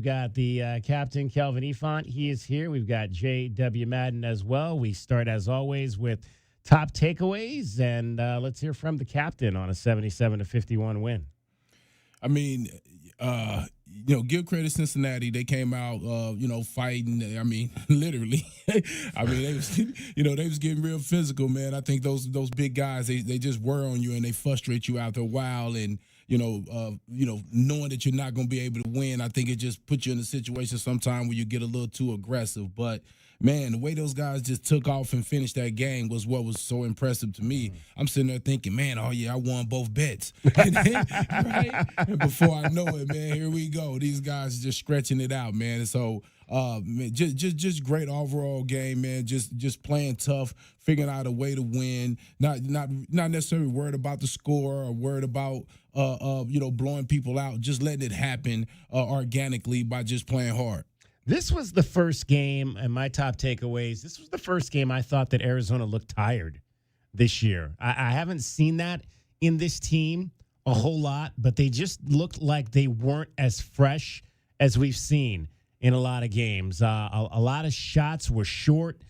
We've got the captain, Kelvin Eafon. He is here. We've got J.W. Madden as well. We start, as always, with top takeaways, and let's hear from the captain on a 77-51 win. I mean, give credit Cincinnati. They came out, fighting. I mean, literally. I mean, they was getting real physical, man. I think those big guys, they just wear on you and they frustrate you after a while. And knowing that you're not going to be able to win, I think it just puts you in a situation sometime where you get a little too aggressive. But man, the way those guys just took off and finished that game was what was so impressive to me. I'm sitting there thinking, man, oh yeah, I won both bets. Right? And before I know it, man, here we go. These guys just stretching it out, man. And so, man, just great overall game, man. Just playing tough, figuring out a way to win. Not necessarily worried about the score or worried about blowing people out. Just letting it happen organically by just playing hard. This was the first game, and my top takeaways, this was the first game I thought that Arizona looked tired this year. I haven't seen that in this team a whole lot, but they just looked like they weren't as fresh as we've seen in a lot of games. A lot of shots were short,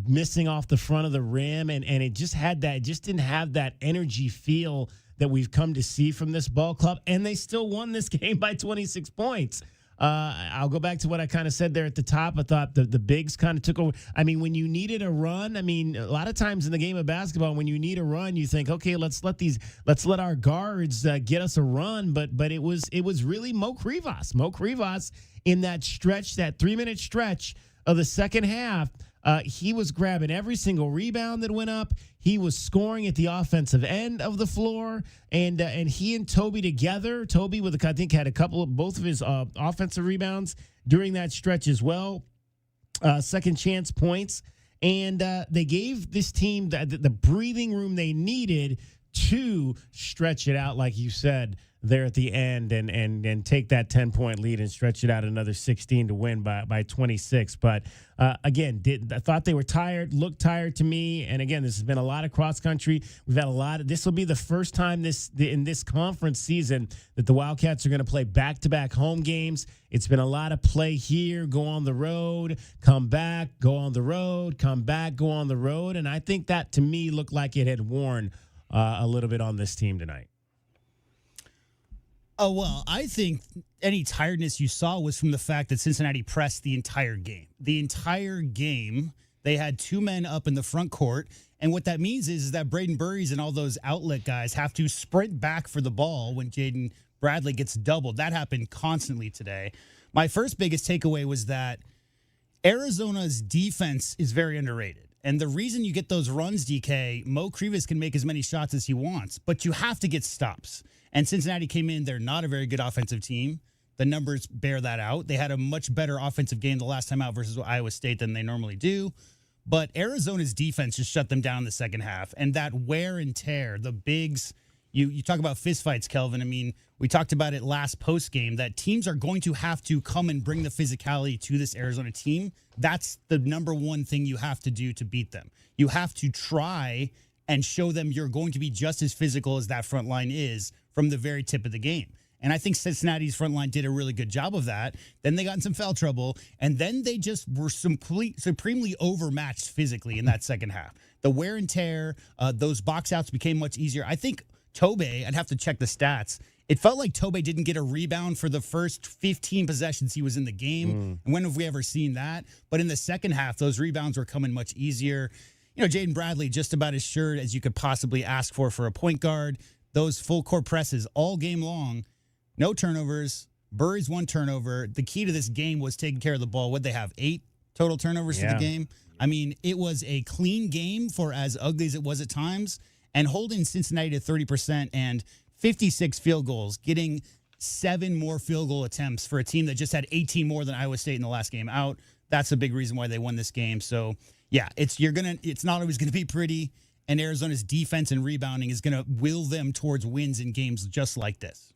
missing off the front of the rim, and it just didn't have that energy feel that we've come to see from this ball club, and they still won this game by 26 points. I'll go back to what I kind of said there at the top. I thought the bigs kind of took over. I mean, when you needed a run, I mean, a lot of times in the game of basketball, when you need a run, you think, okay, let's let our guards get us a run. But it was really Mo Krivas. Mo Krivas in that stretch, that 3-minute stretch of the second half. He was grabbing every single rebound that went up. He was scoring at the offensive end of the floor, and he and Toby together. Toby I think had both of his offensive rebounds during that stretch as well. Second chance points, and they gave this team the breathing room they needed to stretch it out, like you said there at the end, and take that 10-point lead and stretch it out another 16 to win by 26. But again, I thought they were tired, looked tired to me. And again, this has been a lot of cross country. We've had this will be the first time in this conference season that the Wildcats are going to play back-to-back home games. It's been a lot of play here, go on the road, come back, go on the road, come back, go on the road. And I think that to me looked like it had worn a little bit on this team tonight. Oh, well, I think any tiredness you saw was from the fact that Cincinnati pressed the entire game. The entire game, they had two men up in the front court, and what that means is that Braden Burries and all those outlet guys have to sprint back for the ball when Jaden Bradley gets doubled. That happened constantly today. My first biggest takeaway was that Arizona's defense is very underrated. And the reason you get those runs, DK, Mo Krivas can make as many shots as he wants, but you have to get stops. And Cincinnati came in, they're not a very good offensive team. The numbers bear that out. They had a much better offensive game the last time out versus Iowa State than they normally do. But Arizona's defense just shut them down in the second half. And that wear and tear, the bigs, you talk about fistfights, Kelvin. I mean, we talked about it last postgame, that teams are going to have to come and bring the physicality to this Arizona team. That's the number one thing you have to do to beat them. You have to try and show them you're going to be just as physical as that front line is from the very tip of the game. And I think Cincinnati's front line did a really good job of that. Then they got in some foul trouble, and then they just were supremely overmatched physically in that second half. The wear and tear, those box outs became much easier. I think Tobe, I'd have to check the stats. It felt like Tobe didn't get a rebound for the first 15 possessions he was in the game. When have we ever seen that? But in the second half, those rebounds were coming much easier. Jaden Bradley, just about as sure as you could possibly ask for a point guard. Those full court presses all game long. No turnovers. Burry's one turnover. The key to this game was taking care of the ball. What'd they have? 8 total turnovers for the game? I mean, it was a clean game for as ugly as it was at times. And holding Cincinnati to 30% and 56 field goals, getting 7 more field goal attempts for a team that just had 18 more than Iowa State in the last game out. That's a big reason why they won this game. So, yeah, it's not always going to be pretty. And Arizona's defense and rebounding is going to will them towards wins in games just like this.